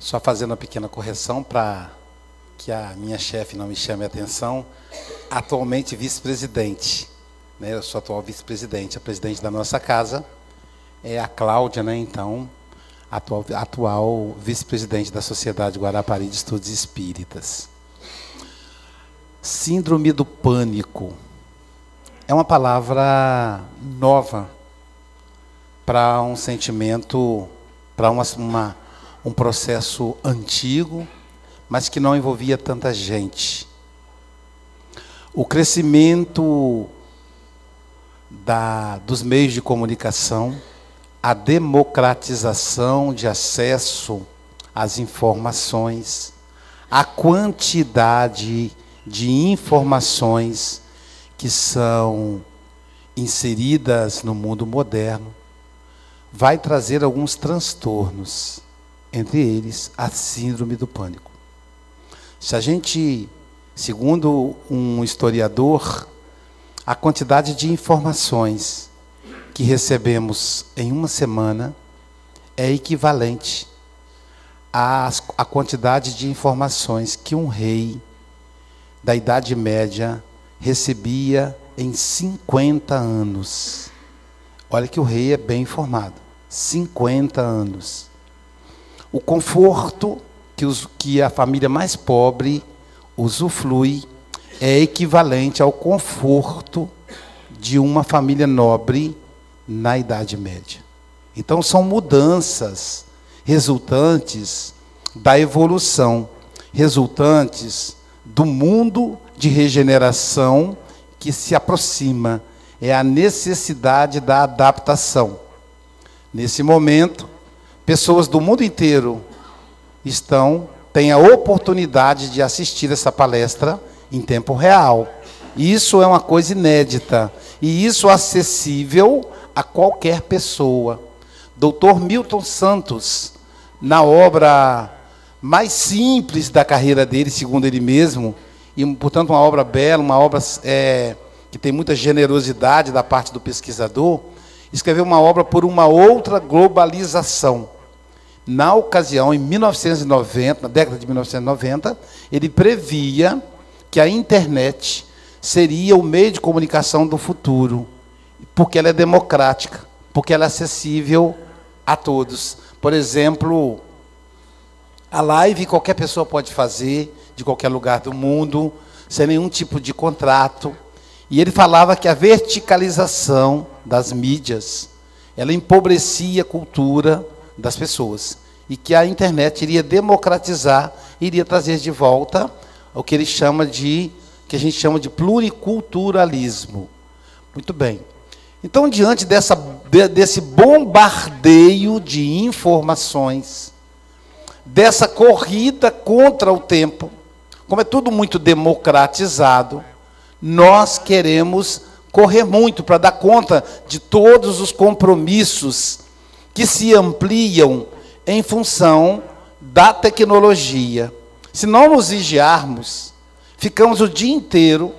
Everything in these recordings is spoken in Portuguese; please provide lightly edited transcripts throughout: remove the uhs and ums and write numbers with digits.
Só fazendo uma pequena correção para que a minha chefe não me chame a atenção. Atualmente vice-presidente, né? Eu sou atual vice-presidente. A presidente da nossa casa é a Cláudia, né? Então, atual vice-presidente da Sociedade Guarapari de Estudos Espíritas. Síndrome do pânico é uma palavra nova para um sentimento, para um processo antigo, mas que não envolvia tanta gente. O crescimento dos meios de comunicação, a democratização de acesso às informações, a quantidade de informações que são inseridas no mundo moderno, vai trazer alguns transtornos, entre eles a síndrome do pânico. Se a gente, segundo um historiador, a quantidade de informações que recebemos em uma semana é equivalente à quantidade de informações que um rei da Idade Média recebia em 50 anos. Olha que o rei é bem informado. 50 anos. O conforto que a família mais pobre usufrui é equivalente ao conforto de uma família nobre na Idade Média. Então, são mudanças resultantes da evolução, resultantes do mundo de regeneração que se aproxima. É a necessidade da adaptação. Nesse momento, pessoas do mundo inteiro têm a oportunidade de assistir essa palestra em tempo real. Isso é uma coisa inédita. E isso é acessível a qualquer pessoa. Dr. Milton Santos, na obra mais simples da carreira dele, segundo ele mesmo, e, portanto, uma obra bela, uma obra que tem muita generosidade da parte do pesquisador, escreveu uma obra por uma outra globalização. Na ocasião, em 1990, na década de 1990, ele previa que a internet seria o meio de comunicação do futuro, porque ela é democrática, porque ela é acessível a todos. Por exemplo, a live qualquer pessoa pode fazer, de qualquer lugar do mundo, sem nenhum tipo de contrato. E ele falava que a verticalização das mídias, ela empobrecia a cultura das pessoas. E que a internet iria democratizar, iria trazer de volta o que a gente chama de pluriculturalismo. Muito bem. Então, diante desse bombardeio de informações, dessa corrida contra o tempo, como é tudo muito democratizado, nós queremos correr muito para dar conta de todos os compromissos que se ampliam em função da tecnologia. Se não nos vigiarmos, ficamos o dia inteiro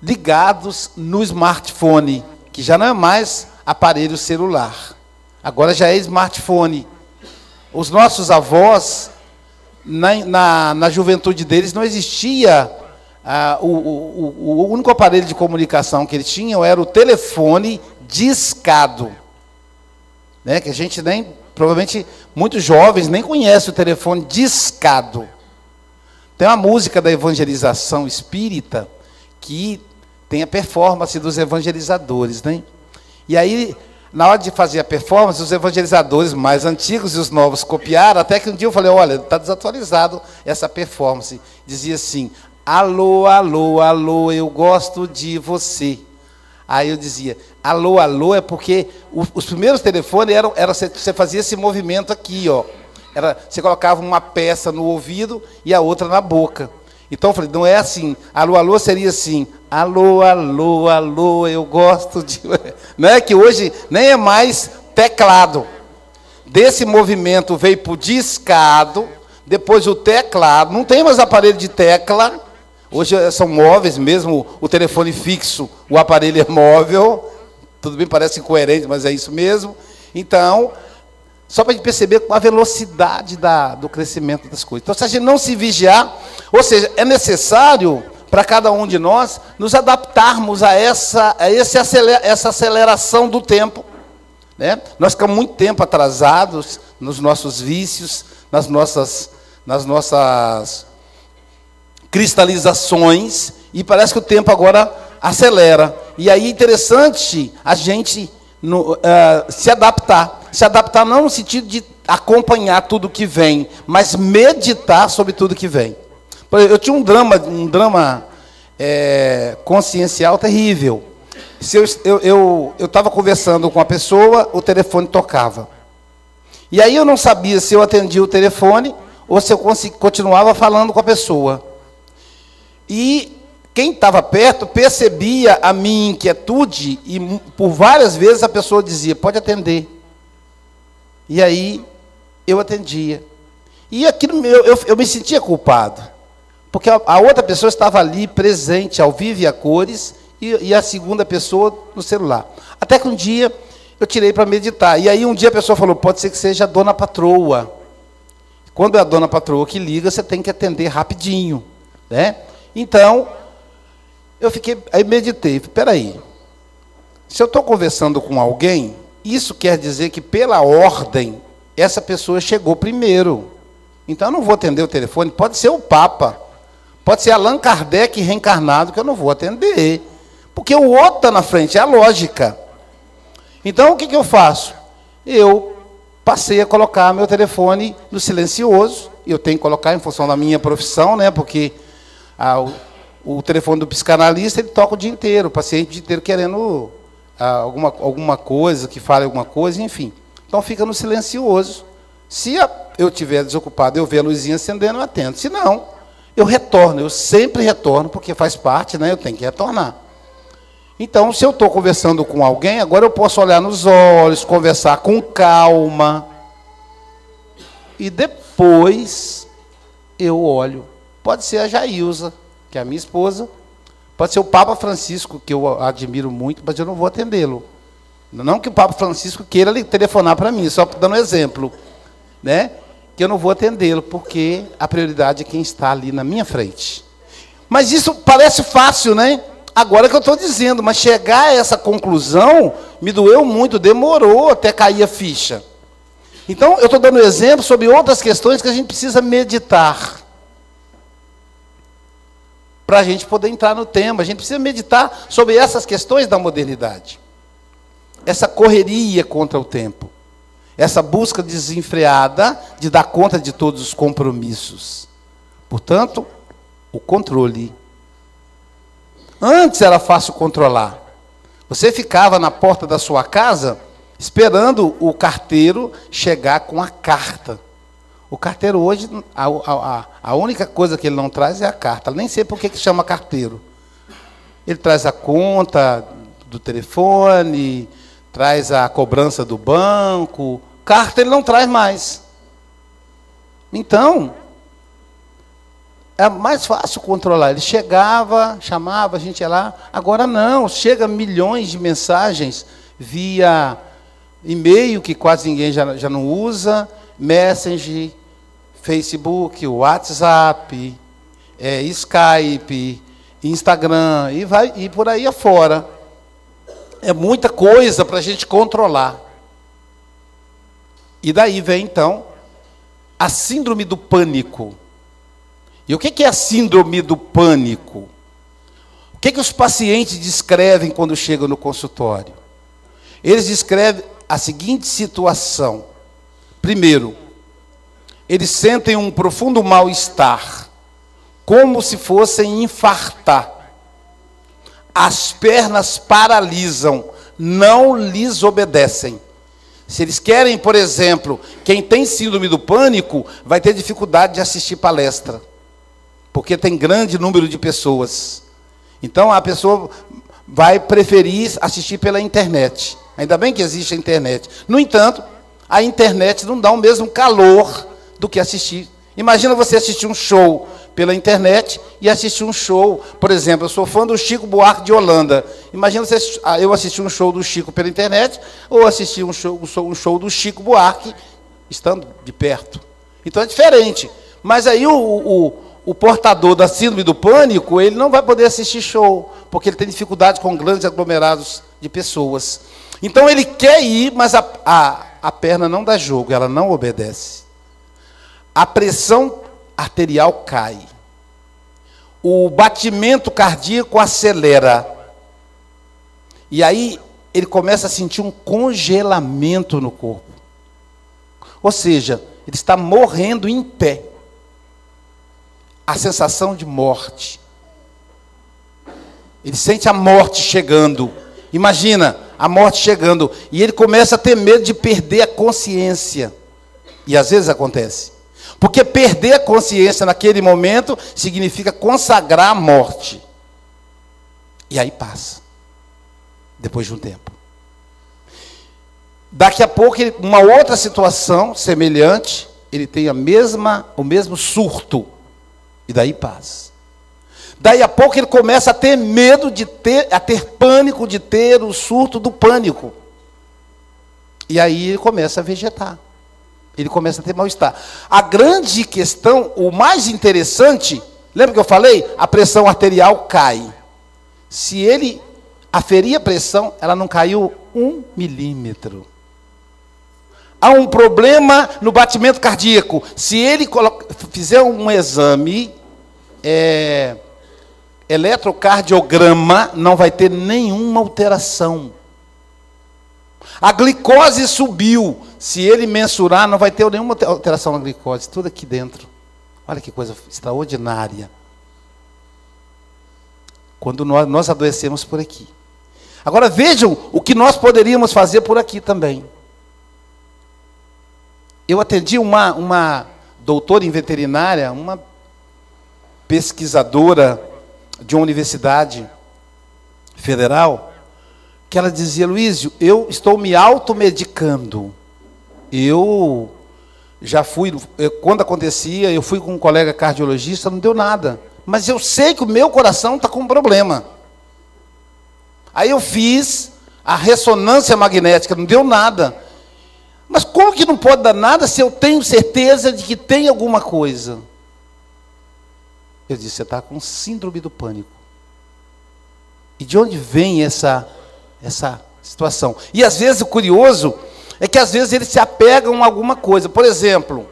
ligados no smartphone, que já não é mais aparelho celular. Agora já é smartphone. Os nossos avós, na juventude deles, não existia... o único aparelho de comunicação que eles tinham era o telefone discado, né? Que a gente provavelmente, muitos jovens nem conhecem o telefone discado. Tem uma música da evangelização espírita que tem a performance dos evangelizadores, né? E aí, na hora de fazer a performance, os evangelizadores mais antigos e os novos copiaram, até que um dia eu falei, olha, está desatualizado essa performance. Dizia assim: alô, alô, alô, eu gosto de você. Aí eu dizia, alô, alô, é porque os primeiros telefones você fazia esse movimento aqui, ó. Você colocava uma peça no ouvido e a outra na boca. Então eu falei, não é assim. Alô, alô seria assim, alô, alô, alô, eu gosto de... Não é que hoje nem é mais teclado. Desse movimento veio para o discado, depois o teclado. Não tem mais aparelho de tecla. Hoje são móveis mesmo, o telefone fixo, o aparelho é móvel. Tudo bem, parece incoerente, mas é isso mesmo. Então, Só para a gente perceber a velocidade do crescimento das coisas. Então, se a gente não se vigiar, ou seja, é necessário para cada um de nós nos adaptarmos a essa aceleração do tempo. Né? Nós ficamos muito tempo atrasados nos nossos vícios, nas nossas cristalizações, e parece que o tempo agora acelera. E aí é interessante a gente se adaptar. Se adaptar não no sentido de acompanhar tudo que vem, mas meditar sobre tudo que vem. Eu tinha um drama consciencial terrível. Eu estava conversando com a pessoa, o telefone tocava. E aí eu não sabia se eu atendia o telefone ou se eu continuava falando com a pessoa. E quem estava perto percebia a minha inquietude e por várias vezes a pessoa dizia, pode atender. E aí eu atendia. E aquilo eu me sentia culpado. Porque a outra pessoa estava ali presente, ao vivo e a cores, e a segunda pessoa no celular. Até que um dia eu tirei para meditar. E aí um dia a pessoa falou, pode ser que seja a dona patroa. Quando é a dona patroa que liga, você tem que atender rapidinho. Né? Então, aí meditei. Espera aí. Se eu estou conversando com alguém, isso quer dizer que, pela ordem, essa pessoa chegou primeiro. Então, eu não vou atender o telefone. Pode ser o Papa. Pode ser Allan Kardec reencarnado, que eu não vou atender. Porque o outro está na frente, é a lógica. Então, o que eu faço? Eu passei a colocar meu telefone no silencioso. Eu tenho que colocar em função da minha profissão, né? Porque o telefone do psicanalista, ele toca o dia inteiro. O paciente o dia inteiro querendo alguma coisa, que fale alguma coisa, enfim. Então, fica no silencioso. Se eu estiver desocupado, eu ver a luzinha acendendo, eu atendo. Se não, eu retorno. Eu sempre retorno, porque faz parte, né? Eu tenho que retornar. Então, se eu estou conversando com alguém, agora eu posso olhar nos olhos, conversar com calma. E depois eu olho. Pode ser a Jailza, que é a minha esposa. Pode ser o Papa Francisco, que eu admiro muito, mas eu não vou atendê-lo. Não que o Papa Francisco queira telefonar para mim, só dando um exemplo. Né? Que eu não vou atendê-lo, porque a prioridade é quem está ali na minha frente. Mas isso parece fácil, né? Agora que eu estou dizendo, mas chegar a essa conclusão me doeu muito, demorou até cair a ficha. Então, eu estou dando exemplo sobre outras questões que a gente precisa meditar. Para a gente poder entrar no tema. A gente precisa meditar sobre essas questões da modernidade. Essa correria contra o tempo. Essa busca desenfreada de dar conta de todos os compromissos. Portanto, o controle. Antes era fácil controlar. Você ficava na porta da sua casa esperando o carteiro chegar com a carta. O carteiro hoje, a única coisa que ele não traz é a carta. Nem sei por que chama carteiro. Ele traz a conta do telefone, traz a cobrança do banco. Carta ele não traz mais. Então, é mais fácil controlar. Ele chegava, chamava, a gente ia lá. Agora não, chega milhões de mensagens via e-mail, que quase ninguém já não usa, Messenger, Facebook, WhatsApp, Skype, Instagram, e por aí afora. É muita coisa para a gente controlar. E daí vem, então, a síndrome do pânico. E o que é a síndrome do pânico? O que os pacientes descrevem quando chegam no consultório? Eles descrevem a seguinte situação. Primeiro, eles sentem um profundo mal-estar, como se fossem infartar. As pernas paralisam, não lhes obedecem. Se eles querem, por exemplo, quem tem síndrome do pânico, vai ter dificuldade de assistir palestra. Porque tem grande número de pessoas. Então, a pessoa vai preferir assistir pela internet. Ainda bem que existe a internet. No entanto, a internet não dá o mesmo calor do que assistir. Imagina você assistir um show pela internet e assistir um show, por exemplo, eu sou fã do Chico Buarque de Holanda. Imagina eu assistir um show do Chico pela internet ou assistir um show do Chico Buarque estando de perto. Então é diferente. Mas aí o portador da síndrome do pânico, ele não vai poder assistir show, porque ele tem dificuldade com grandes aglomerados de pessoas. Então ele quer ir, mas a perna não dá jogo, ela não obedece. A pressão arterial cai. O batimento cardíaco acelera. E aí ele começa a sentir um congelamento no corpo. Ou seja, ele está morrendo em pé. A sensação de morte. Ele sente a morte chegando. Imagina, a morte chegando. E ele começa a ter medo de perder a consciência. E às vezes acontece. Porque perder a consciência naquele momento significa consagrar a morte. E aí passa. Depois de um tempo. Daqui a pouco, uma outra situação semelhante, ele tem o mesmo surto. E daí passa. Daí a pouco ele começa a ter medo a ter pânico de ter o surto do pânico. E aí ele começa a vegetar. Ele começa a ter mal-estar. A grande questão, o mais interessante, lembra que eu falei? A pressão arterial cai. Se ele aferir a pressão, ela não caiu 1 milímetro. Há um problema no batimento cardíaco. Se ele fizer um exame, eletrocardiograma, não vai ter nenhuma alteração. A glicose subiu. Se ele mensurar, não vai ter nenhuma alteração na glicose. Tudo aqui dentro. Olha que coisa extraordinária. Quando nós adoecemos por aqui. Agora vejam o que nós poderíamos fazer por aqui também. Eu atendi uma doutora em veterinária, uma pesquisadora de uma universidade federal, que ela dizia: Luísio, eu estou me automedicando. Eu já fui, quando acontecia, eu fui com um colega cardiologista, não deu nada. Mas eu sei que o meu coração está com um problema. Aí eu fiz a ressonância magnética, não deu nada. Mas como que não pode dar nada se eu tenho certeza de que tem alguma coisa? Eu disse: você está com síndrome do pânico. E de onde vem essa situação? E às vezes o curioso é que às vezes eles se apegam a alguma coisa. Por exemplo,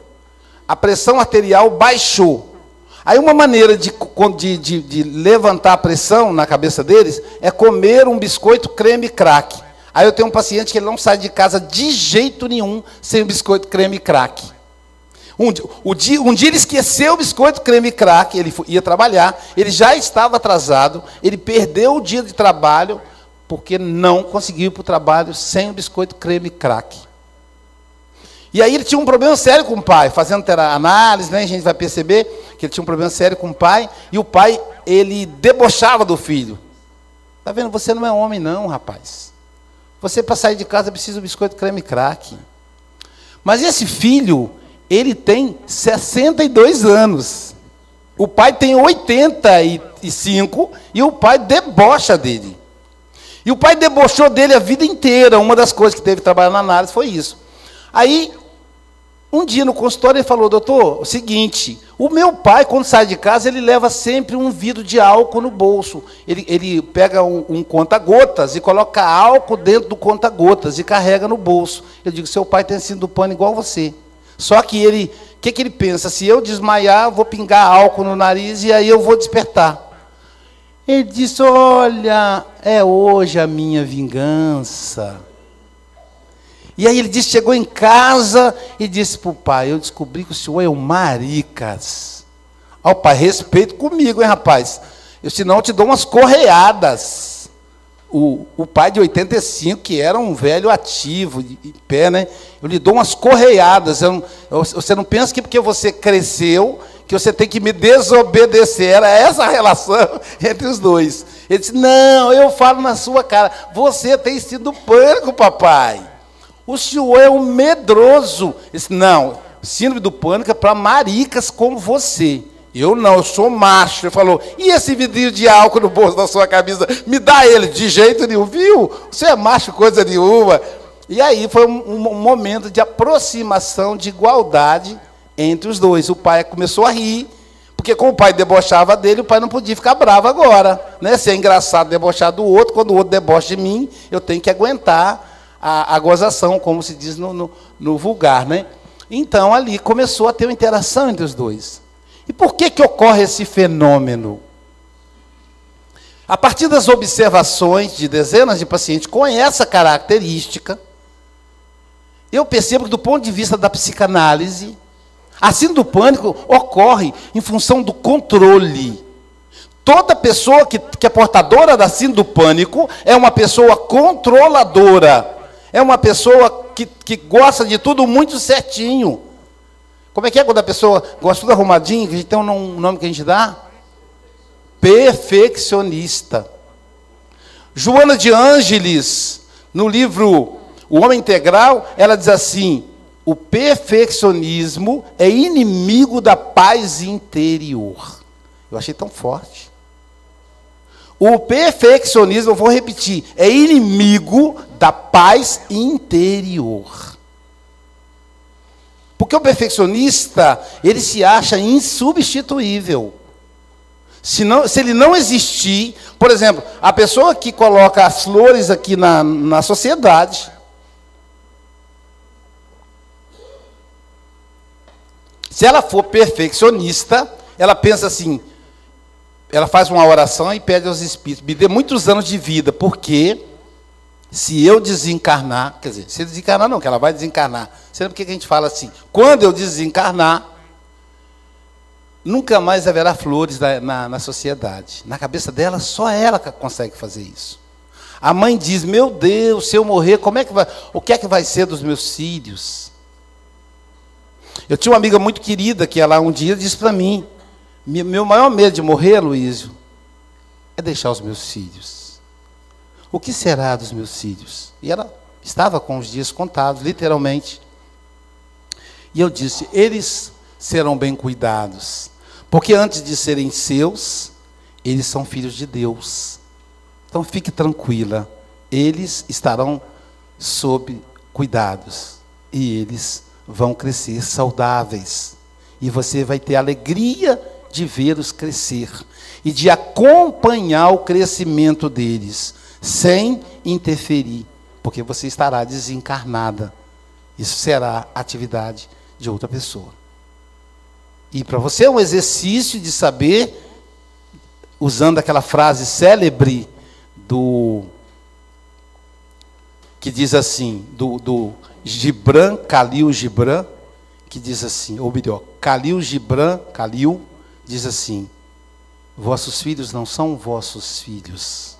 a pressão arterial baixou. Aí uma maneira de levantar a pressão na cabeça deles é comer um biscoito creme crack. Aí eu tenho um paciente que ele não sai de casa de jeito nenhum sem o biscoito creme crack. Um dia ele esqueceu o biscoito creme crack, ele ia trabalhar, ele já estava atrasado, ele perdeu o dia de trabalho, porque não conseguiu ir para o trabalho sem o biscoito creme crack. E aí ele tinha um problema sério com o pai, fazendo análise, né, a gente vai perceber que ele tinha um problema sério com o pai, e o pai, ele debochava do filho. Está vendo, você não é homem não, rapaz. Você, para sair de casa, precisa do biscoito creme crack. Mas esse filho, ele tem 62 anos. O pai tem 85 e o pai debocha dele. E o pai debochou dele a vida inteira. Uma das coisas que teve que trabalhar na análise foi isso. Aí, um dia no consultório, ele falou: doutor, o seguinte, o meu pai, quando sai de casa, ele leva sempre um vidro de álcool no bolso. Ele pega um conta-gotas e coloca álcool dentro do conta-gotas e carrega no bolso. Eu digo: seu pai tem síndrome do pânico igual você. Só que o que ele pensa? Se eu desmaiar, eu vou pingar álcool no nariz e aí eu vou despertar. Ele disse: olha, é hoje a minha vingança. E aí ele disse, chegou em casa e disse para o pai: eu descobri que o senhor é um maricas. Ó, pai, respeito comigo, hein, rapaz? Senão eu te dou umas correadas. O pai de 85, que era um velho ativo, de pé, né? Eu lhe dou umas correadas. Você não pensa que porque você cresceu, que você tem que me desobedecer. Era essa a relação entre os dois. Ele disse: não, eu falo na sua cara, você tem sido pânico, papai. O senhor é um medroso. Ele disse: não, síndrome do pânico é para maricas como você. Eu não, eu sou macho. Ele falou: e esse vidrinho de álcool no bolso da sua camisa? Me dá ele. De jeito nenhum. Viu? Você é macho, coisa nenhuma. E aí foi um momento de aproximação, de igualdade entre os dois. O pai começou a rir, porque como o pai debochava dele, o pai não podia ficar bravo agora. Né? Se é engraçado debochar do outro, quando o outro debocha de mim, eu tenho que aguentar a gozação, como se diz no vulgar. Né? Então, ali começou a ter uma interação entre os dois. E por que ocorre esse fenômeno? A partir das observações de dezenas de pacientes com essa característica, eu percebo que, do ponto de vista da psicanálise, a síndrome do pânico ocorre em função do controle. Toda pessoa que é portadora da síndrome do pânico é uma pessoa controladora. É uma pessoa que gosta de tudo muito certinho. Como é que é quando a pessoa gosta de tudo arrumadinho? Que a gente tem um nome que a gente dá? Perfeccionista. Joana de Ângeles, no livro O Homem Integral, ela diz assim: o perfeccionismo é inimigo da paz interior. Eu achei tão forte. O perfeccionismo, eu vou repetir, é inimigo da paz interior. Porque o perfeccionista, ele se acha insubstituível. Se ele não existir, por exemplo, a pessoa que coloca as flores aqui na sociedade, se ela for perfeccionista, ela pensa assim, ela faz uma oração e pede aos espíritos: me dê muitos anos de vida, porque se eu desencarnar, quer dizer, se desencarnar não, que ela vai desencarnar. Sabe por que a gente fala assim? Quando eu desencarnar, nunca mais haverá flores na sociedade. Na cabeça dela, só ela consegue fazer isso. A mãe diz: meu Deus, se eu morrer, o que é que vai ser dos meus filhos? Eu tinha uma amiga muito querida que ela um dia disse para mim: meu maior medo de morrer, Luísio, é deixar os meus filhos. O que será dos meus filhos? E ela estava com os dias contados, literalmente. E eu disse: eles serão bem cuidados, porque antes de serem seus, eles são filhos de Deus. Então fique tranquila, eles estarão sob cuidados, e eles vão crescer saudáveis, e você vai ter alegria de vê-los crescer, e de acompanhar o crescimento deles, sem interferir, porque você estará desencarnada. Isso será atividade de outra pessoa. E para você é um exercício de saber, usando aquela frase célebre que diz assim, do Gibran, Khalil Gibran, que diz assim, ou melhor, Khalil Gibran, Khalil, diz assim: vossos filhos não são vossos filhos,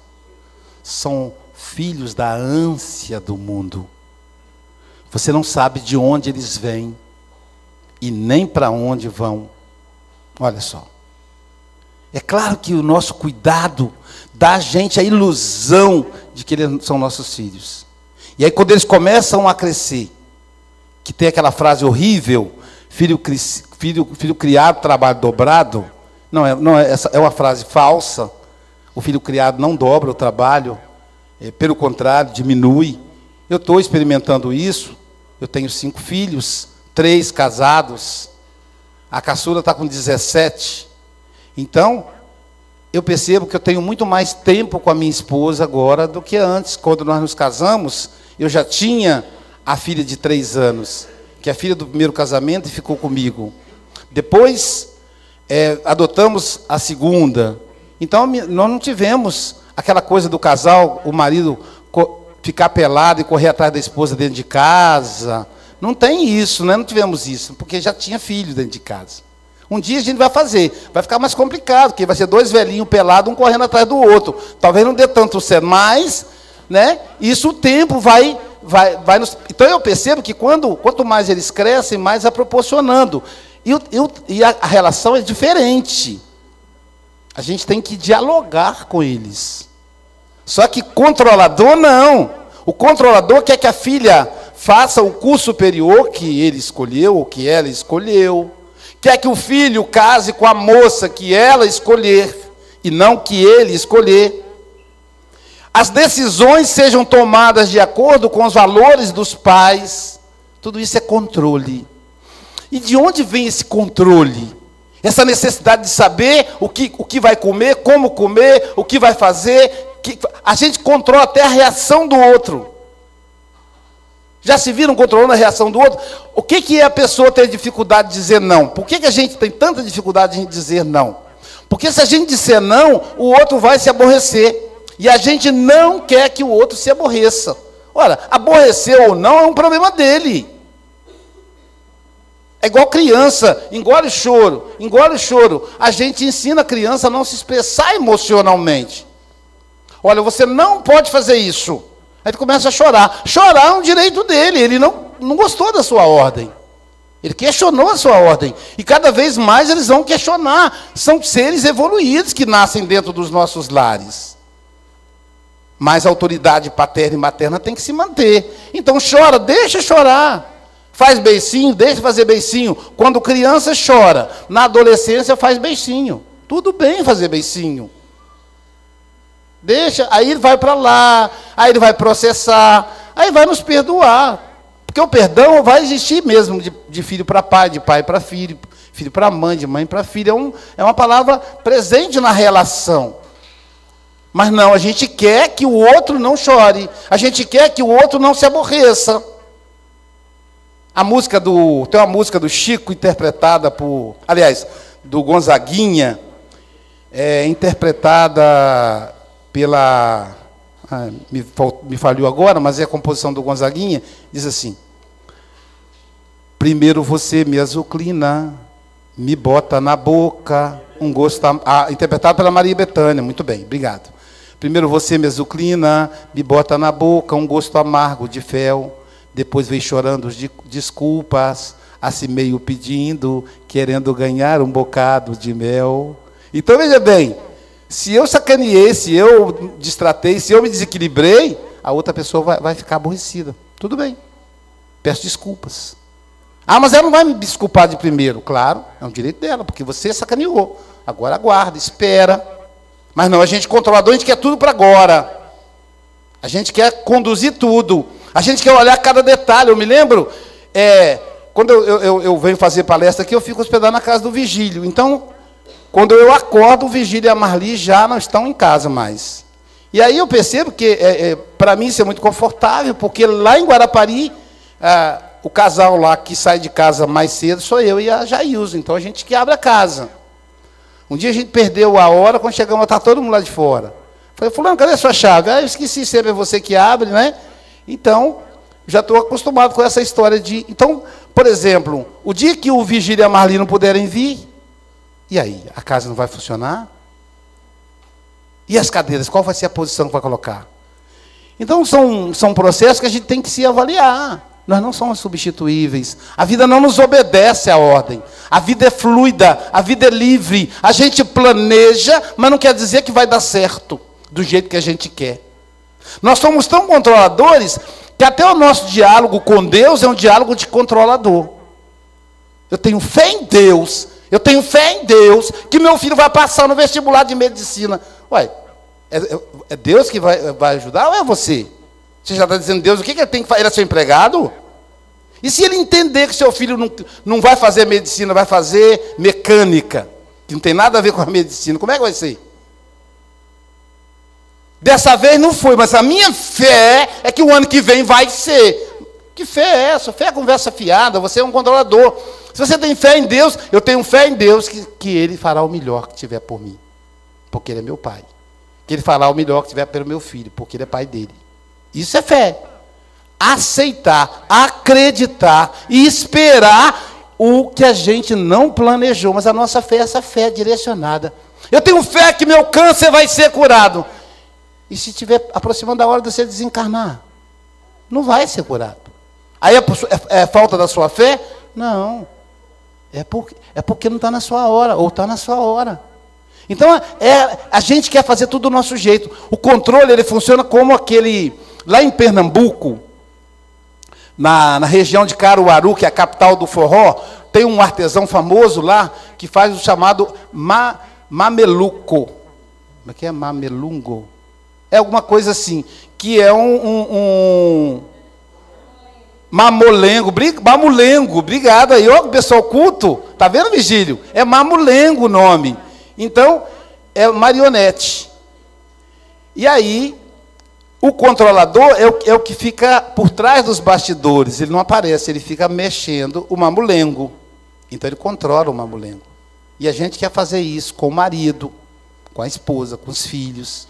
são filhos da ânsia do mundo. Você não sabe de onde eles vêm e nem para onde vão. Olha só. É claro que o nosso cuidado dá a gente a ilusão de que eles são nossos filhos. E aí quando eles começam a crescer, que tem aquela frase horrível, filho criado, trabalho dobrado. Essa é uma frase falsa. O filho criado não dobra o trabalho, pelo contrário, diminui. Eu estou experimentando isso. Eu tenho 5 filhos, 3 casados. A caçula está com 17. Então, eu percebo que eu tenho muito mais tempo com a minha esposa agora do que antes. Quando nós nos casamos, eu já tinha a filha de 3 anos, que é a filha do primeiro casamento, e ficou comigo. Depois, adotamos a segunda. Então, nós não tivemos aquela coisa do casal, o marido ficar pelado e correr atrás da esposa dentro de casa. Não tem isso, né? Não tivemos isso, porque já tinha filho dentro de casa. Um dia a gente vai fazer, vai ficar mais complicado, porque vai ser 2 velhinhos pelados, um correndo atrás do outro. Talvez não dê tanto certo, mas, né? Isso o tempo vai nos... Então eu percebo que quanto mais eles crescem, mais vai proporcionando. E a relação é diferente. A gente tem que dialogar com eles. Só que controlador não. O controlador quer que a filha faça o curso superior que ele escolheu, ou que ela escolheu. Quer que o filho case com a moça que ela escolher, e não que ele escolher. as decisões sejam tomadas de acordo com os valores dos pais. Tudo isso é controle. E de onde vem esse controle? Essa necessidade de saber o que vai comer, como comer, o que vai fazer. A gente controla até a reação do outro. Já se viram controlando a reação do outro? O que é a pessoa ter dificuldade de dizer não? Por que a gente tem tanta dificuldade de dizer não? Porque se a gente disser não, o outro vai se aborrecer. E a gente não quer que o outro se aborreça. Ora, aborrecer ou não é um problema dele. É igual criança, engole o choro, engole o choro. A gente ensina a criança a não se expressar emocionalmente. Olha, você não pode fazer isso. Aí ele começa a chorar. Chorar é um direito dele, ele não gostou da sua ordem. Ele questionou a sua ordem. E cada vez mais eles vão questionar. São seres evoluídos que nascem dentro dos nossos lares. Mas a autoridade paterna e materna tem que se manter. Então chora, deixa chorar. Faz beicinho, deixa fazer beicinho. Quando criança chora, na adolescência faz beicinho. Tudo bem fazer beicinho. Deixa, aí ele vai para lá, aí ele vai processar, aí vai nos perdoar. Porque o perdão vai existir mesmo, de filho para pai, de pai para filho, filho para mãe, de mãe para filho. É uma palavra presente na relação. Mas não, a gente quer que o outro não chore. A gente quer que o outro não se aborreça. Tem uma música do Chico interpretada do Gonzaguinha, interpretada pela... me falhou agora, mas é a composição do Gonzaguinha, diz assim: primeiro você me azucrina, me bota na boca, um gosto... interpretado pela Maria Bethânia, muito bem, obrigado. Primeiro você me azucrina, me bota na boca, um gosto amargo de fel, depois vem chorando de desculpas, assim meio pedindo, querendo ganhar um bocado de mel. Então, veja bem, se eu sacaneei, se eu distratei, se eu me desequilibrei, a outra pessoa vai ficar aborrecida. Tudo bem, peço desculpas. Ah, mas ela não vai me desculpar de primeiro. Claro, é um direito dela, porque você sacaneou. Agora aguarda, espera. Mas não, a gente controlador, a gente quer tudo para agora. A gente quer conduzir tudo. A gente quer olhar cada detalhe. Eu me lembro, quando eu venho fazer palestra aqui, eu fico hospedado na casa do Vigílio. Então, quando eu acordo, o Vigílio e a Marli já não estão em casa mais. E aí eu percebo que, para mim, isso é muito confortável, porque lá em Guarapari, o casal lá que sai de casa mais cedo sou eu e a Jailson. Então, a gente que abre a casa. Um dia a gente perdeu a hora, quando chegamos, está todo mundo lá de fora. Falei, fulano, cadê a sua chave? Eu esqueci, sempre é você que abre, né? Então, já estou acostumado com essa história de... Então, por exemplo, o dia que o Vigílio e a Marli não puderem vir, e aí? A casa não vai funcionar? E as cadeiras? Qual vai ser a posição que vai colocar? Então, são processos que a gente tem que se avaliar. Nós não somos substituíveis. A vida não nos obedece à ordem. A vida é fluida, a vida é livre. A gente planeja, mas não quer dizer que vai dar certo do jeito que a gente quer. Nós somos tão controladores que até o nosso diálogo com Deus é um diálogo de controlador. Eu tenho fé em Deus. Eu tenho fé em Deus que meu filho vai passar no vestibular de medicina. Ué, é Deus que vai ajudar ou é você? Você já está dizendo, Deus, o que ele tem que fazer? Ele é seu empregado? E se ele entender que seu filho não vai fazer medicina, vai fazer mecânica, que não tem nada a ver com a medicina, como é que vai ser? Dessa vez não foi, mas a minha fé é que o ano que vem vai ser. Que fé é essa? Fé é conversa fiada, você é um controlador. Se você tem fé em Deus, eu tenho fé em Deus que Ele fará o melhor que tiver por mim, porque Ele é meu Pai. Que Ele fará o melhor que tiver pelo meu filho, porque Ele é pai dele. Isso é fé. Aceitar, acreditar e esperar o que a gente não planejou. Mas a nossa fé é essa fé direcionada. Eu tenho fé que meu câncer vai ser curado. E se estiver aproximando da hora de você desencarnar? Não vai ser curado. Aí é falta da sua fé? Não. É porque não está na sua hora, ou está na sua hora. Então, a gente quer fazer tudo do nosso jeito. O controle, ele funciona como aquele... Lá em Pernambuco, na região de Caruaru, que é a capital do forró, tem um artesão famoso lá, que faz o chamado mameluco. Como é que é? Mamelungo. É alguma coisa assim, que é um mamulengo, obrigado aí, ó, pessoal culto, tá vendo, Vigílio? É mamulengo o nome. Então, é marionete. E aí, o controlador é o que fica por trás dos bastidores, ele não aparece, ele fica mexendo o mamulengo. Então, ele controla o mamulengo. E a gente quer fazer isso com o marido, com a esposa, com os filhos.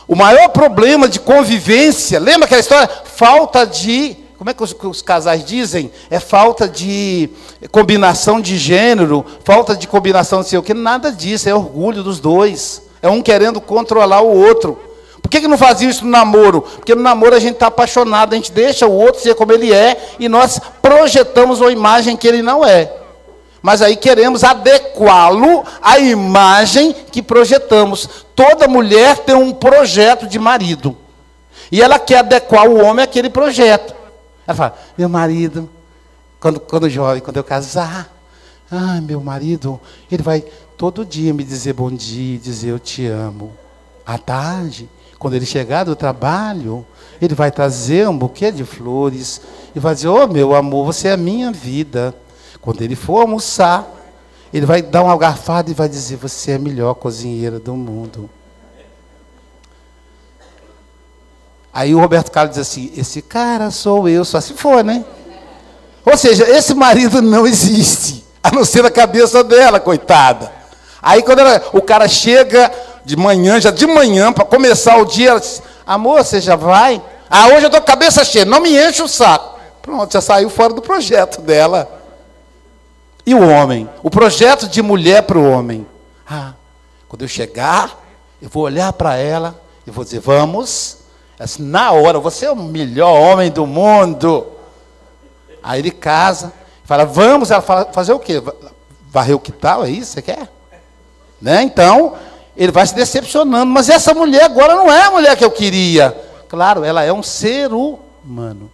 O maior problema de convivência, lembra aquela história? Falta de, como é que os casais dizem? É falta de combinação de gênero, falta de combinação de sei o que, nada disso, é orgulho dos dois. É um querendo controlar o outro. Por que não fazia isso no namoro? Porque no namoro a gente está apaixonado, a gente deixa o outro ser como ele é, e nós projetamos uma imagem que ele não é. Mas aí queremos adequá-lo à imagem que projetamos. Toda mulher tem um projeto de marido. E ela quer adequar o homem àquele projeto. Ela fala, meu marido, quando jovem, quando eu casar, meu marido, ele vai todo dia me dizer bom dia, dizer eu te amo. À tarde, quando ele chegar do trabalho, ele vai trazer um buquê de flores e vai dizer, oh meu amor, você é a minha vida. Quando ele for almoçar, ele vai dar uma garfada e vai dizer, você é a melhor cozinheira do mundo. Aí o Roberto Carlos diz assim, esse cara sou eu, só se for, né? Ou seja, esse marido não existe, a não ser na cabeça dela, coitada. Aí quando o cara chega de manhã, já de manhã, para começar o dia, ela diz, amor, você já vai? Hoje eu estou com a cabeça cheia, não me enche o saco. Pronto, já saiu fora do projeto dela. E o homem? O projeto de mulher para o homem. Quando eu chegar, eu vou olhar para ela e vou dizer, vamos, assim, na hora, você é o melhor homem do mundo. Aí ele casa, fala, vamos, ela fala, fazer o quê? Varrer o quintal, é isso que você quer? Né? Então, ele vai se decepcionando, mas essa mulher agora não é a mulher que eu queria. Claro, ela é um ser humano.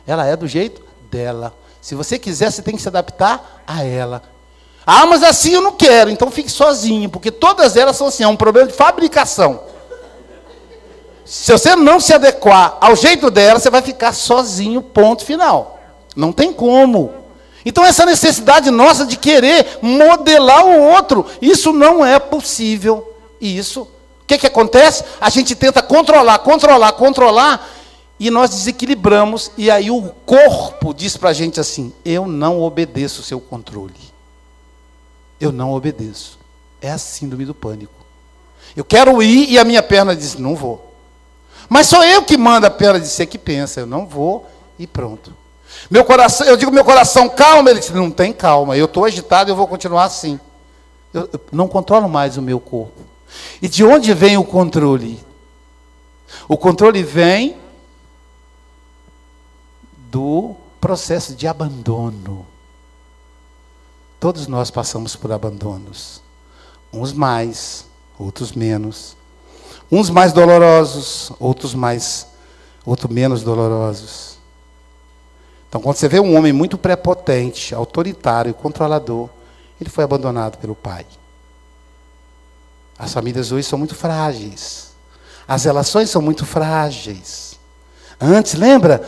Ela é do jeito dela. Se você quiser, você tem que se adaptar a ela. Mas assim eu não quero, então fique sozinho, porque todas elas são assim, é um problema de fabricação. Se você não se adequar ao jeito dela, você vai ficar sozinho, ponto final. Não tem como. Então essa necessidade nossa de querer modelar o outro, isso não é possível. E isso, o que acontece? A gente tenta controlar, e nós desequilibramos, e aí o corpo diz para a gente assim, eu não obedeço o seu controle. Eu não obedeço. É a síndrome do pânico. Eu quero ir, e a minha perna diz, não vou. Mas sou eu que mando a perna dizer que pensa, eu não vou, e pronto. Meu coração, eu digo, meu coração, calma, ele diz, não tem calma, eu estou agitado, eu vou continuar assim. Eu não controlo mais o meu corpo. E de onde vem o controle? O controle vem do processo de abandono. Todos nós passamos por abandonos. Uns mais, outros menos. Uns mais dolorosos, outros menos dolorosos. Então, quando você vê um homem muito prepotente, autoritário, controlador, ele foi abandonado pelo pai. As famílias hoje são muito frágeis. As relações são muito frágeis. Antes, lembra?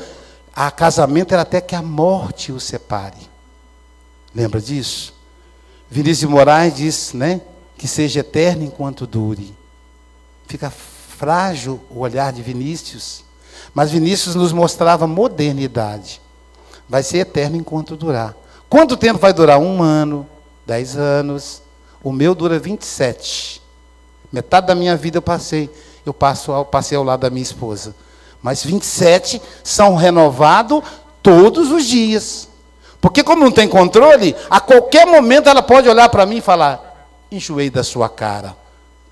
A casamento era até que a morte o separe. Lembra disso? Vinícius de Moraes diz, né? Que seja eterno enquanto dure. Fica frágil o olhar de Vinícius. Mas Vinícius nos mostrava modernidade. Vai ser eterno enquanto durar. Quanto tempo vai durar? 1 ano, 10 anos. O meu dura 27. Metade da minha vida eu passei ao lado da minha esposa. Mas 27 são renovados todos os dias. Porque como não tem controle, a qualquer momento ela pode olhar para mim e falar, enjoei da sua cara.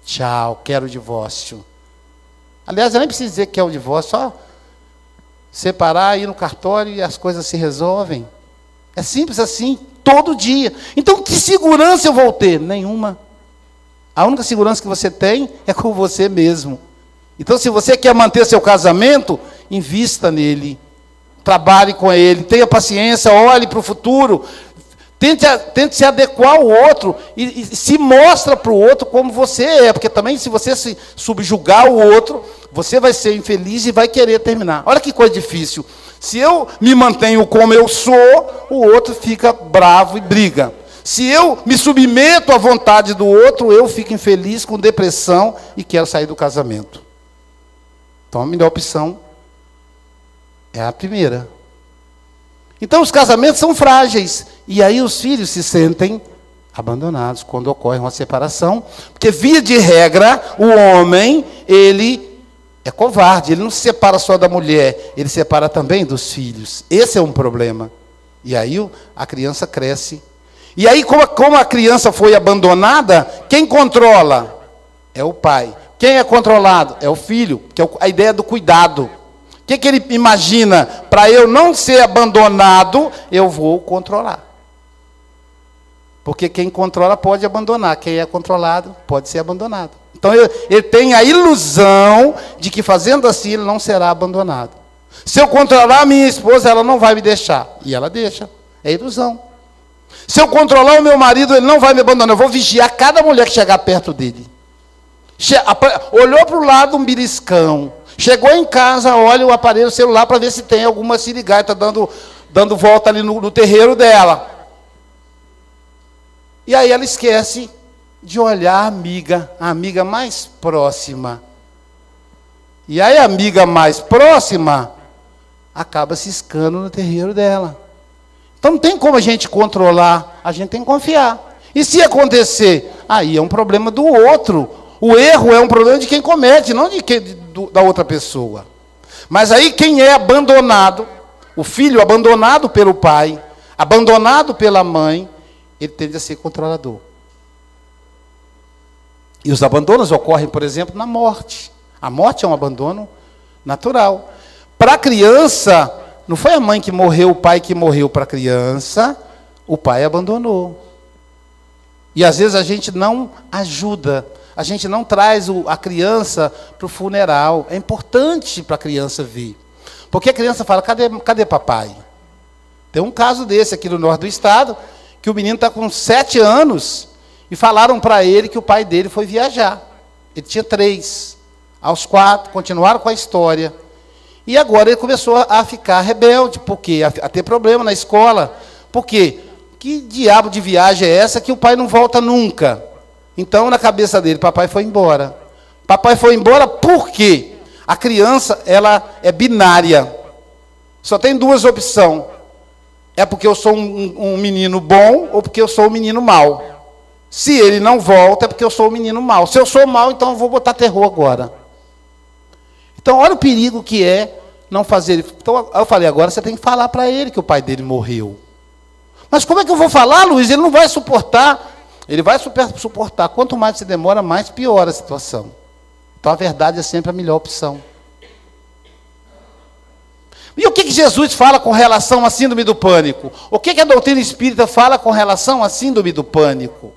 Tchau, quero o divórcio. Aliás, eu nem preciso dizer que quer o divórcio, só separar, ir no cartório e as coisas se resolvem. É simples assim, todo dia. Então, que segurança eu vou ter? Nenhuma. A única segurança que você tem é com você mesmo. Então, se você quer manter seu casamento, invista nele. Trabalhe com ele, tenha paciência, olhe para o futuro. Tente se adequar ao outro e se mostra para o outro como você é. Porque também, se você se subjugar o outro, você vai ser infeliz e vai querer terminar. Olha que coisa difícil. Se eu me mantenho como eu sou, o outro fica bravo e briga. Se eu me submeto à vontade do outro, eu fico infeliz, com depressão e quero sair do casamento. Então, a melhor opção é a primeira. Então, os casamentos são frágeis. E aí os filhos se sentem abandonados quando ocorre uma separação. Porque, via de regra, o homem, ele é covarde. Ele não se separa só da mulher, ele se separa também dos filhos. Esse é um problema. E aí a criança cresce. E aí, como a criança foi abandonada, quem controla? É o pai. Quem é controlado? É o filho, que é a ideia do cuidado. O que ele imagina? Para eu não ser abandonado, eu vou controlar. Porque quem controla pode abandonar. Quem é controlado pode ser abandonado. Então ele tem a ilusão de que fazendo assim ele não será abandonado. Se eu controlar a minha esposa, ela não vai me deixar. E ela deixa. É ilusão. Se eu controlar o meu marido, ele não vai me abandonar. Eu vou vigiar cada mulher que chegar perto dele. Olhou para o lado um beliscão. Chegou em casa, olha o aparelho celular para ver se tem alguma sirigaita dando volta ali no terreiro dela. E aí ela esquece de olhar a amiga mais próxima. E aí a amiga mais próxima acaba ciscando no terreiro dela. Então não tem como a gente controlar, a gente tem que confiar. E se acontecer, aí é um problema do outro. O erro é um problema de quem comete, não da outra pessoa. Mas aí quem é abandonado, o filho abandonado pelo pai, abandonado pela mãe, ele tende a ser controlador. E os abandonos ocorrem, por exemplo, na morte. A morte é um abandono natural. Para a criança, não foi a mãe que morreu, o pai que morreu. Para a criança, o pai abandonou. E às vezes a gente não ajuda, a gente não traz a criança para o funeral. É importante para a criança vir. Porque a criança fala, cadê papai? Tem um caso desse aqui no norte do estado, que o menino está com 7 anos, e falaram para ele que o pai dele foi viajar. Ele tinha 3. Aos 4, continuaram com a história. E agora ele começou a ficar rebelde, porque a ter problema na escola. Por quê? Que diabo de viagem é essa que o pai não volta nunca? Então, na cabeça dele, papai foi embora. Papai foi embora por quê? A criança, ela é binária. Só tem 2 opções. É porque eu sou um menino bom ou porque eu sou um menino mau. Se ele não volta, é porque eu sou um menino mau. Se eu sou mau, então eu vou botar terror agora. Então, olha o perigo que é não fazer. Então, eu falei, agora você tem que falar para ele que o pai dele morreu. Mas como é que eu vou falar, Luiz? Ele não vai suportar. Ele vai suportar. Quanto mais você demora, mais piora a situação. Então, a verdade é sempre a melhor opção. E o que Jesus fala com relação à síndrome do pânico? O que a doutrina espírita fala com relação à síndrome do pânico?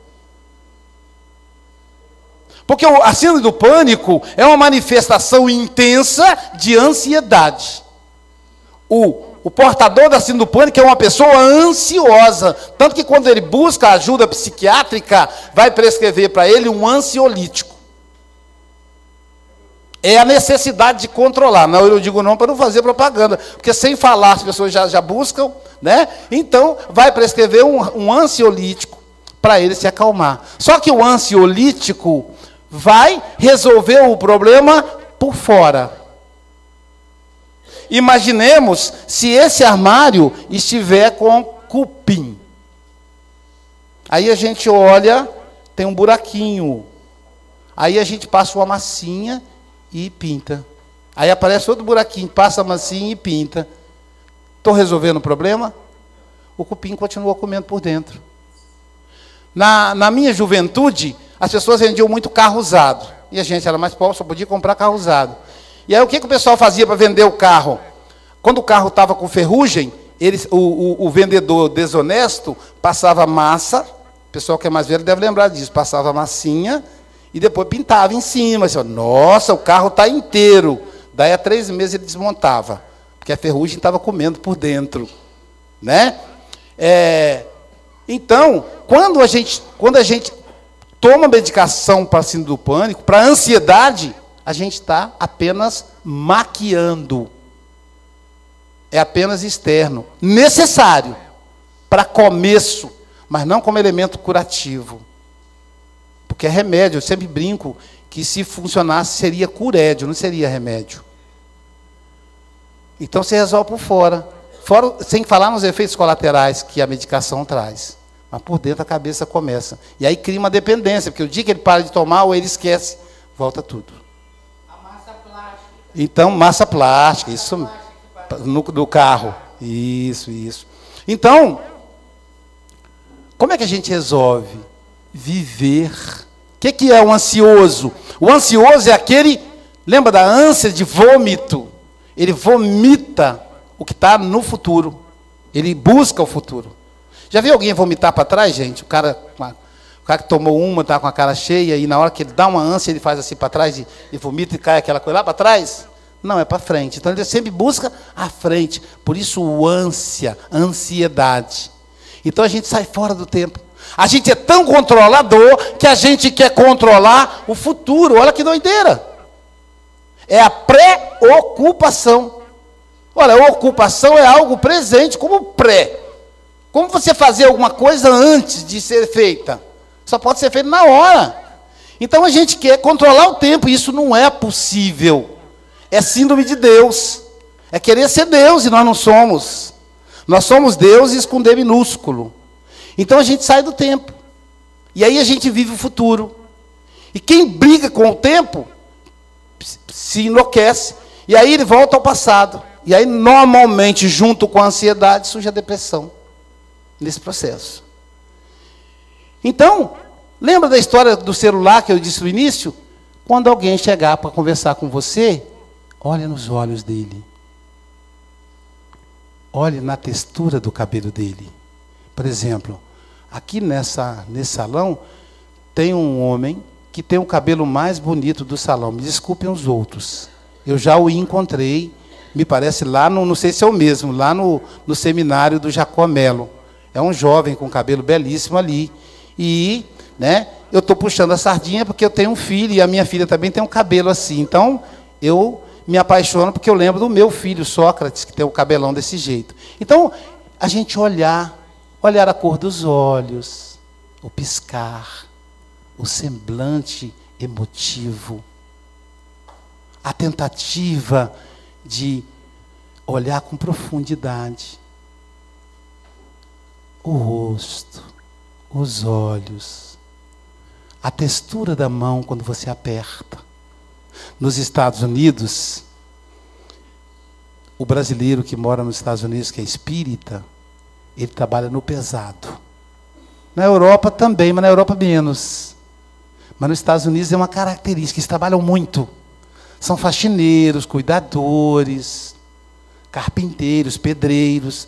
Porque a síndrome do pânico é uma manifestação intensa de ansiedade. O portador da síndrome do pânico é uma pessoa ansiosa. Tanto que quando ele busca ajuda psiquiátrica, vai prescrever para ele um ansiolítico. É a necessidade de controlar. Não, eu digo não para não fazer propaganda. Porque sem falar as pessoas já buscam, né? Então, vai prescrever um ansiolítico para ele se acalmar. Só que o ansiolítico vai resolver o problema por fora. Imaginemos se esse armário estiver com cupim. Aí a gente olha, tem um buraquinho. Aí a gente passa uma massinha e pinta. Aí aparece outro buraquinho, passa a massinha e pinta. Estou resolvendo o problema? O cupim continua comendo por dentro. Na minha juventude, as pessoas vendiam muito carro usado. E a gente era mais pobre, só podia comprar carro usado. E aí o que o pessoal fazia para vender o carro? Quando o carro estava com ferrugem, o vendedor desonesto passava massa, o pessoal que é mais velho deve lembrar disso, passava massinha e depois pintava em cima. Assim, nossa, o carro está inteiro. Daí a 3 meses ele desmontava, porque a ferrugem estava comendo por dentro. Né? Então, quando a gente toma medicação para síndrome do pânico, para ansiedade, a gente está apenas maquiando. É apenas externo, necessário para começo, mas não como elemento curativo. Porque é remédio, eu sempre brinco que se funcionasse seria curédio, não seria remédio. Então você resolve por fora, sem falar nos efeitos colaterais que a medicação traz. Mas por dentro a cabeça começa. E aí cria uma dependência, porque o dia que ele para de tomar, ou ele esquece, volta tudo. A massa plástica. Então, massa plástica, isso do carro. Isso. Então, como é que a gente resolve? Viver. O que é o ansioso? O ansioso é aquele, lembra da ânsia de vômito? Ele vomita o que está no futuro. Ele busca o futuro. Já viu alguém vomitar para trás, gente? O cara que tomou uma, está com a cara cheia, e na hora que ele dá uma ânsia, ele faz assim para trás e vomita e cai aquela coisa lá para trás? Não, é para frente. Então ele sempre busca a frente. Por isso o ansiedade. Então a gente sai fora do tempo. A gente é tão controlador que a gente quer controlar o futuro. Olha que doideira. É a preocupação. Olha, a ocupação é algo presente, como pré. Como você fazer alguma coisa antes de ser feita? Só pode ser feito na hora. Então a gente quer controlar o tempo, e isso não é possível. É síndrome de Deus. É querer ser Deus, e nós não somos. Nós somos deuses com D minúsculo. Então a gente sai do tempo. E aí a gente vive o futuro. E quem briga com o tempo, se enlouquece. E aí ele volta ao passado. E aí normalmente, junto com a ansiedade, surge a depressão. Nesse processo. Então, lembra da história do celular que eu disse no início? Quando alguém chegar para conversar com você, olhe nos olhos dele. Olhe na textura do cabelo dele. Por exemplo, aqui nesse salão, tem um homem que tem o cabelo mais bonito do salão. Me desculpem os outros. Eu já o encontrei, me parece lá, não sei se é o mesmo, lá no seminário do Jacó Melo. É um jovem com cabelo belíssimo ali. E, eu estou puxando a sardinha porque eu tenho um filho, e a minha filha também tem um cabelo assim. Então, eu me apaixono porque eu lembro do meu filho, Sócrates, que tem o cabelão desse jeito. Então, a gente olhar a cor dos olhos, o piscar, o semblante emotivo, a tentativa de olhar com profundidade. O rosto, os olhos, a textura da mão quando você aperta. Nos Estados Unidos, o brasileiro que mora nos Estados Unidos, que é espírita, ele trabalha no pesado. Na Europa também, mas na Europa menos. Mas nos Estados Unidos é uma característica, eles trabalham muito. São faxineiros, cuidadores, carpinteiros, pedreiros.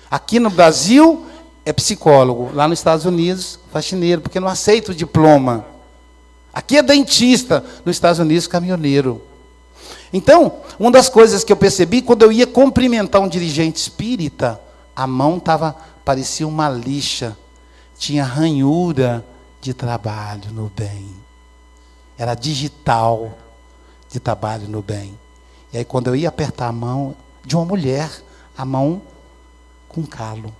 Aqui no Brasil é psicólogo, lá nos Estados Unidos, faxineiro, porque não aceita o diploma. Aqui é dentista, nos Estados Unidos, caminhoneiro. Então, uma das coisas que eu percebi, quando eu ia cumprimentar um dirigente espírita, a mão parecia uma lixa, tinha ranhura de trabalho no bem. Era digital de trabalho no bem. E aí, quando eu ia apertar a mão de uma mulher, a mão com calo.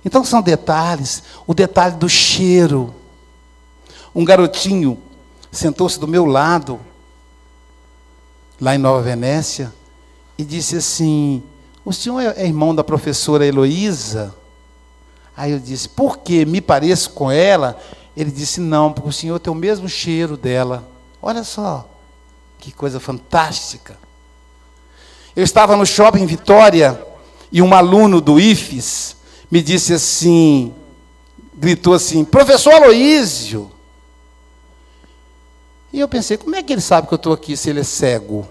Então são detalhes, o detalhe do cheiro. Um garotinho sentou-se do meu lado, lá em Nova Venécia, e disse assim: o senhor é irmão da professora Heloísa? Aí eu disse: por quê? Me pareço com ela? Ele disse: não, porque o senhor tem o mesmo cheiro dela. Olha só, que coisa fantástica. Eu estava no shopping Vitória, e um aluno do IFES me disse assim, gritou assim: professor Aloísio. E eu pensei: como é que ele sabe que eu estou aqui se ele é cego?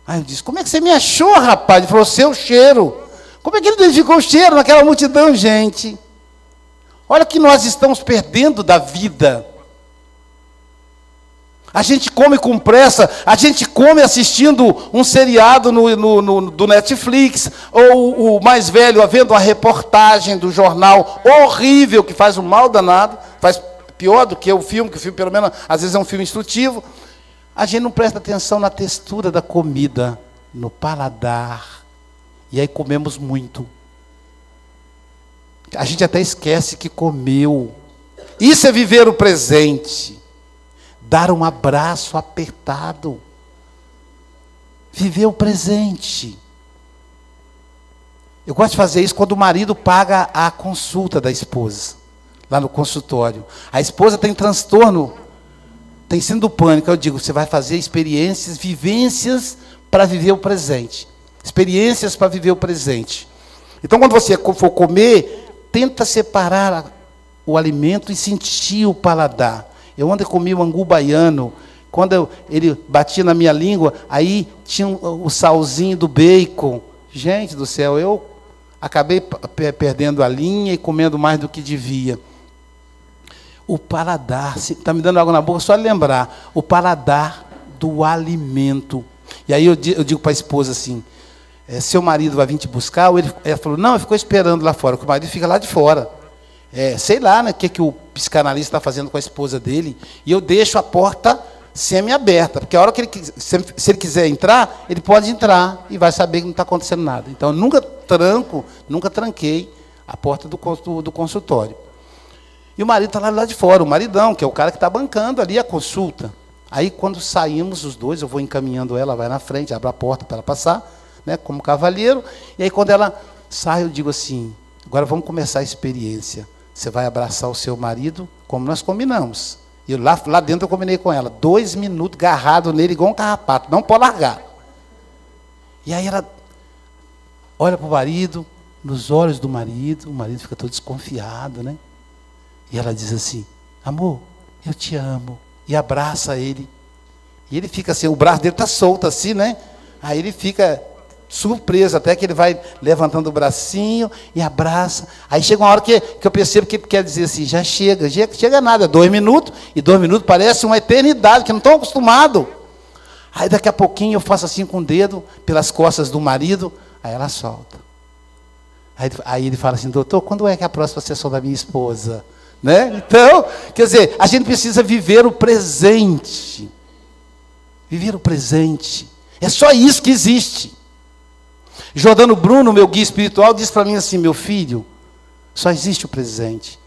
Aí eu disse: como é que você me achou, rapaz? Ele falou: seu cheiro. Como é que ele identificou o cheiro naquela multidão, gente? Olha o que nós estamos perdendo da vida. A gente come com pressa, a gente come assistindo um seriado do Netflix, ou o mais velho vendo uma reportagem do jornal horrível, que faz um mal danado, faz pior do que o filme pelo menos às vezes é um filme instrutivo. A gente não presta atenção na textura da comida, no paladar, e aí comemos muito. A gente até esquece que comeu. Isso é viver o presente. Dar um abraço apertado. Viver o presente. Eu gosto de fazer isso quando o marido paga a consulta da esposa, lá no consultório. A esposa tem transtorno, tem síndrome do pânico. Eu digo, você vai fazer experiências, vivências para viver o presente. Experiências para viver o presente. Então, quando você for comer, tenta separar o alimento e sentir o paladar. Eu ontem comi o angu baiano, quando ele batia na minha língua, aí tinha o salzinho do bacon. Gente do céu, eu acabei perdendo a linha e comendo mais do que devia. O paladar, está me dando água na boca, só lembrar, o paladar do alimento. E aí eu digo para a esposa assim, seu marido vai vir te buscar? Ou ela falou, não, ele ficou esperando lá fora, porque o marido fica lá de fora. Sei lá, né, o que o psicanalista está fazendo com a esposa dele, e eu deixo a porta semi-aberta, porque a hora que se ele quiser entrar, ele pode entrar e vai saber que não está acontecendo nada. Então, eu nunca tranquei a porta do consultório. E o marido está lá de fora, o maridão, que é o cara que está bancando ali a consulta. Aí, quando saímos os dois, eu vou encaminhando ela, vai na frente, abre a porta para ela passar, né, como cavalheiro, e aí, quando ela sai, eu digo assim, agora vamos começar a experiência. Você vai abraçar o seu marido, como nós combinamos. E lá dentro eu combinei com ela, 2 minutos agarrado nele, igual um carrapato, não pode largar. E aí ela olha para o marido, nos olhos do marido, o marido fica todo desconfiado, né? E ela diz assim, amor, eu te amo. E abraça ele. E ele fica assim, o braço dele está solto assim, né? Aí ele fica surpreso, até que ele vai levantando o bracinho e abraça. Aí chega uma hora que eu percebo que ele quer dizer assim, já chega nada, 2 minutos, e 2 minutos parece uma eternidade, que não estão acostumados. Aí daqui a pouquinho eu faço assim com o dedo, pelas costas do marido, aí ela solta. Aí ele fala assim, doutor, quando é que é a próxima sessão da minha esposa? Né? Então, quer dizer, a gente precisa viver o presente. Viver o presente. É só isso que existe. Jordano Bruno, meu guia espiritual, diz para mim assim, meu filho, só existe o presente.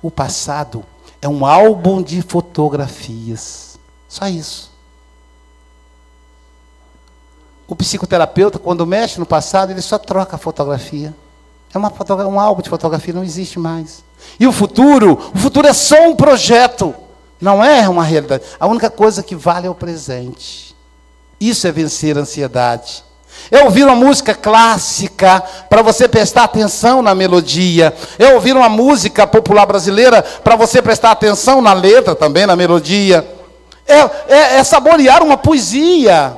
O passado é um álbum de fotografias. Só isso. O psicoterapeuta, quando mexe no passado, ele só troca a fotografia. Um álbum de fotografia, não existe mais. E o futuro é só um projeto, não é uma realidade. A única coisa que vale é o presente. Isso é vencer a ansiedade. É ouvir uma música clássica para você prestar atenção na melodia. É ouvir uma música popular brasileira para você prestar atenção na letra também, na melodia. É saborear uma poesia.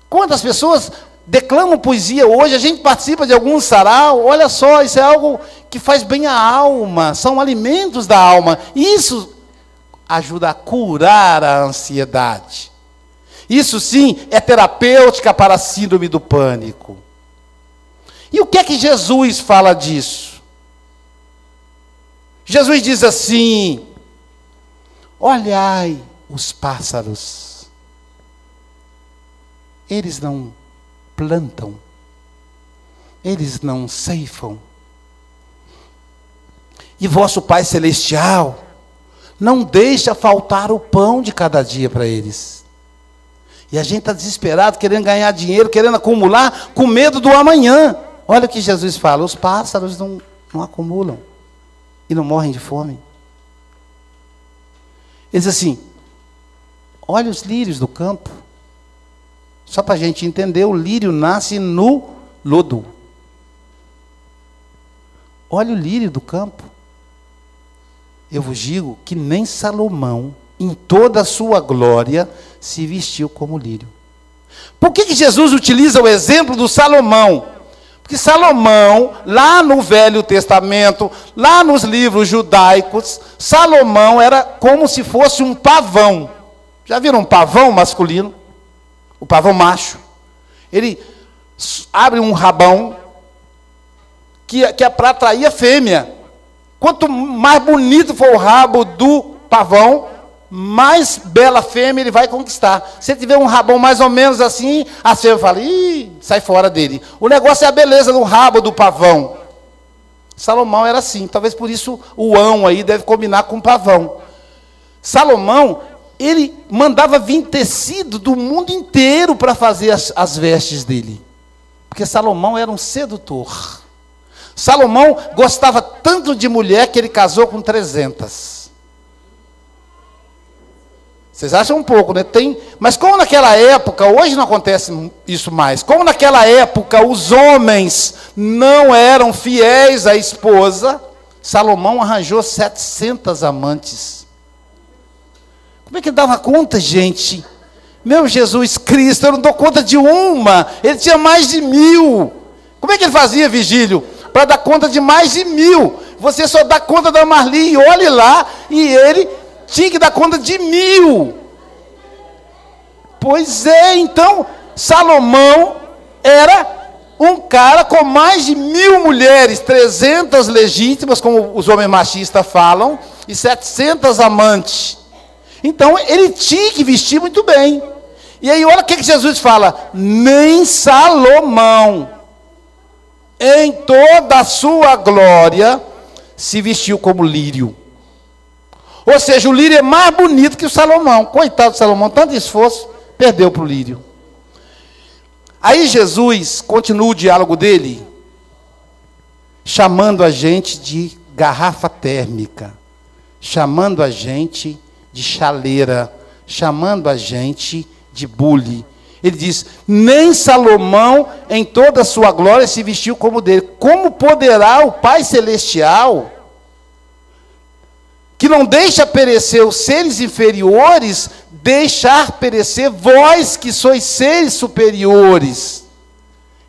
Quantas pessoas declamam poesia hoje? A gente participa de algum sarau. Olha só, isso é algo que faz bem à alma. São alimentos da alma. Isso ajuda a curar a ansiedade. Isso sim é terapêutica para a síndrome do pânico. E o que é que Jesus fala disso? Jesus diz assim, olhai os pássaros. Eles não plantam, eles não ceifam. E vosso Pai Celestial não deixa faltar o pão de cada dia para eles. E a gente está desesperado, querendo ganhar dinheiro, querendo acumular, com medo do amanhã. Olha o que Jesus fala, os pássaros não acumulam e não morrem de fome. Ele diz assim, olha os lírios do campo. Só para a gente entender, o lírio nasce no lodo. Olha o lírio do campo. Eu vos digo que nem Salomão, em toda a sua glória, se vestiu como lírio. Por que Jesus utiliza o exemplo do Salomão? Porque Que Salomão, lá no Velho Testamento, lá nos livros judaicos, Salomão era como se fosse um pavão. Já viram um pavão masculino? O pavão macho. Ele abre um rabão que é para atrair a fêmea. Quanto mais bonito for o rabo do pavão, mais bela fêmea ele vai conquistar. Se ele tiver um rabão mais ou menos assim, a fêmea fala, ih, sai fora dele. O negócio é a beleza do rabo do pavão. Salomão era assim, talvez por isso o ão aí deve combinar com o pavão. Salomão, ele mandava vir tecido do mundo inteiro para fazer as vestes dele. Porque Salomão era um sedutor. Salomão gostava tanto de mulher que ele casou com 300. Vocês acham um pouco, né? Mas como naquela época, hoje não acontece isso mais, como naquela época os homens não eram fiéis à esposa, Salomão arranjou 700 amantes. Como é que ele dava conta, gente? Meu Jesus Cristo, eu não dou conta de uma, ele tinha mais de 1000. Como é que ele fazia, Vigílio? Para dar conta de mais de 1000. Você só dá conta da Marli, e olhe lá, e ele tinha que dar conta de 1000. Pois é, então, Salomão era um cara com mais de 1000 mulheres, 300 legítimas, como os homens machistas falam, e 700 amantes. Então, ele tinha que vestir muito bem. E aí, olha o que Jesus fala, nem Salomão, em toda a sua glória, se vestiu como lírio. Ou seja, o lírio é mais bonito que o Salomão. Coitado do Salomão, tanto esforço, perdeu para o lírio. Aí Jesus continua o diálogo dele, chamando a gente de garrafa térmica, chamando a gente de chaleira, chamando a gente de bule. Ele diz, nem Salomão em toda a sua glória se vestiu como dele. Como poderá o Pai Celestial, que não deixa perecer os seres inferiores, deixar perecer vós que sois seres superiores?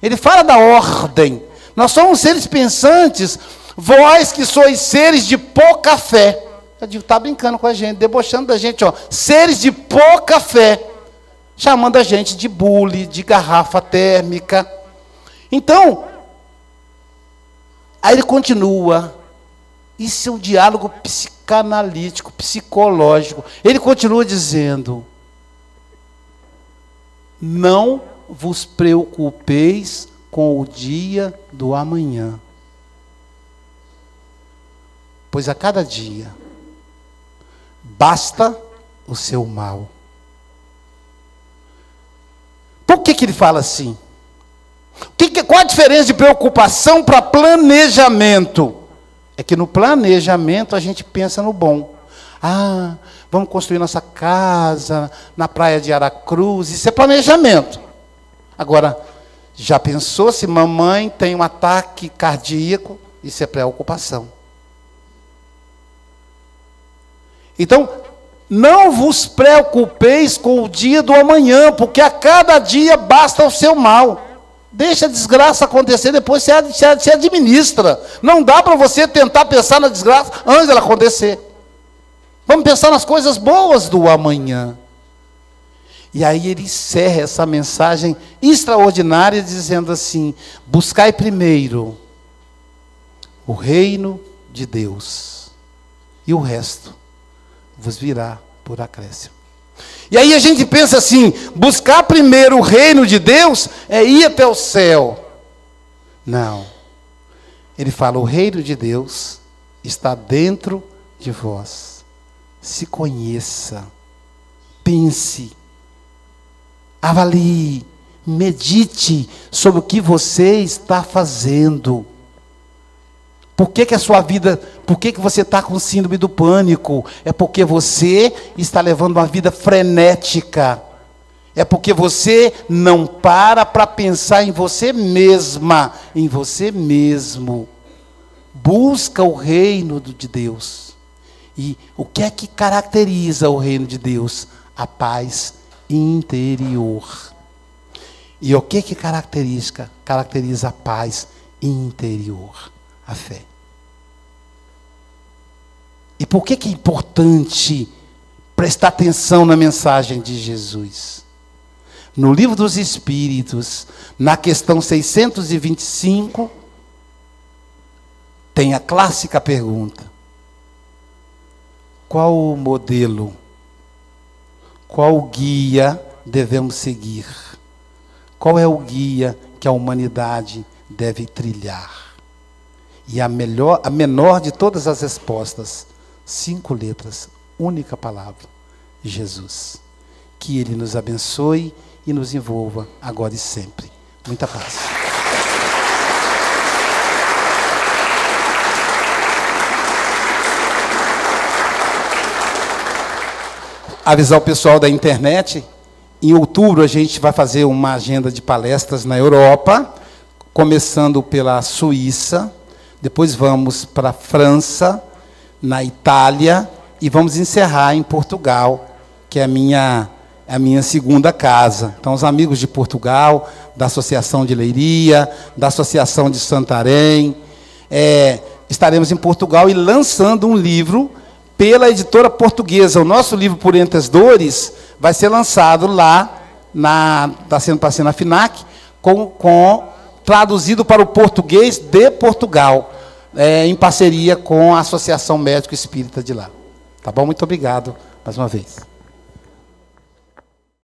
Ele fala da ordem. Nós somos seres pensantes, vós que sois seres de pouca fé. Eu digo, está brincando com a gente, debochando da gente, ó, seres de pouca fé, chamando a gente de bule, de garrafa térmica. Então, aí ele continua. Isso é um diálogo psicanalítico, psicológico. Ele continua dizendo, não vos preocupeis com o dia do amanhã, pois a cada dia basta o seu mal. Por que ele fala assim? Qual a diferença de preocupação para planejamento? É que no planejamento a gente pensa no bom. Ah, vamos construir nossa casa na praia de Aracruz. Isso é planejamento. Agora, já pensou se mamãe tem um ataque cardíaco? Isso é preocupação. Então, não vos preocupeis com o dia do amanhã, porque a cada dia basta o seu mal. Deixa a desgraça acontecer, depois você administra. Não dá para você tentar pensar na desgraça antes dela acontecer. Vamos pensar nas coisas boas do amanhã. E aí ele encerra essa mensagem extraordinária dizendo assim, buscai primeiro o reino de Deus, e o resto vos virá por acréscimo. E aí a gente pensa assim, buscar primeiro o reino de Deus é ir até o céu. Não. Ele fala, o reino de Deus está dentro de vós. Se conheça, pense, avalie, medite sobre o que você está fazendo. Por que a sua vida, por que você está com síndrome do pânico? É porque você está levando uma vida frenética. É porque você não para pensar em você mesma, em você mesmo. Busca o reino de Deus. E o que é que caracteriza o reino de Deus? A paz interior. E o que caracteriza a paz interior? A fé. E por que é importante prestar atenção na mensagem de Jesus? No Livro dos Espíritos, na questão 625, tem a clássica pergunta: qual o modelo, qual o guia devemos seguir? Qual é o guia que a humanidade deve trilhar? E a menor de todas as respostas, 5 letras, única palavra: Jesus. Que Ele nos abençoe e nos envolva agora e sempre. Muita paz. Avisar o pessoal da internet, em outubro a gente vai fazer uma agenda de palestras na Europa, começando pela Suíça, depois vamos para a França, na Itália, e vamos encerrar em Portugal, que é a minha segunda casa. Então, os amigos de Portugal, da Associação de Leiria, da Associação de Santarém, estaremos em Portugal e lançando um livro pela editora portuguesa. O nosso livro Por Entre as Dores vai ser lançado lá, está sendo para ser na FINAC, traduzido para o português de Portugal, em parceria com a Associação Médico Espírita de lá. Tá bom? Muito obrigado mais uma vez.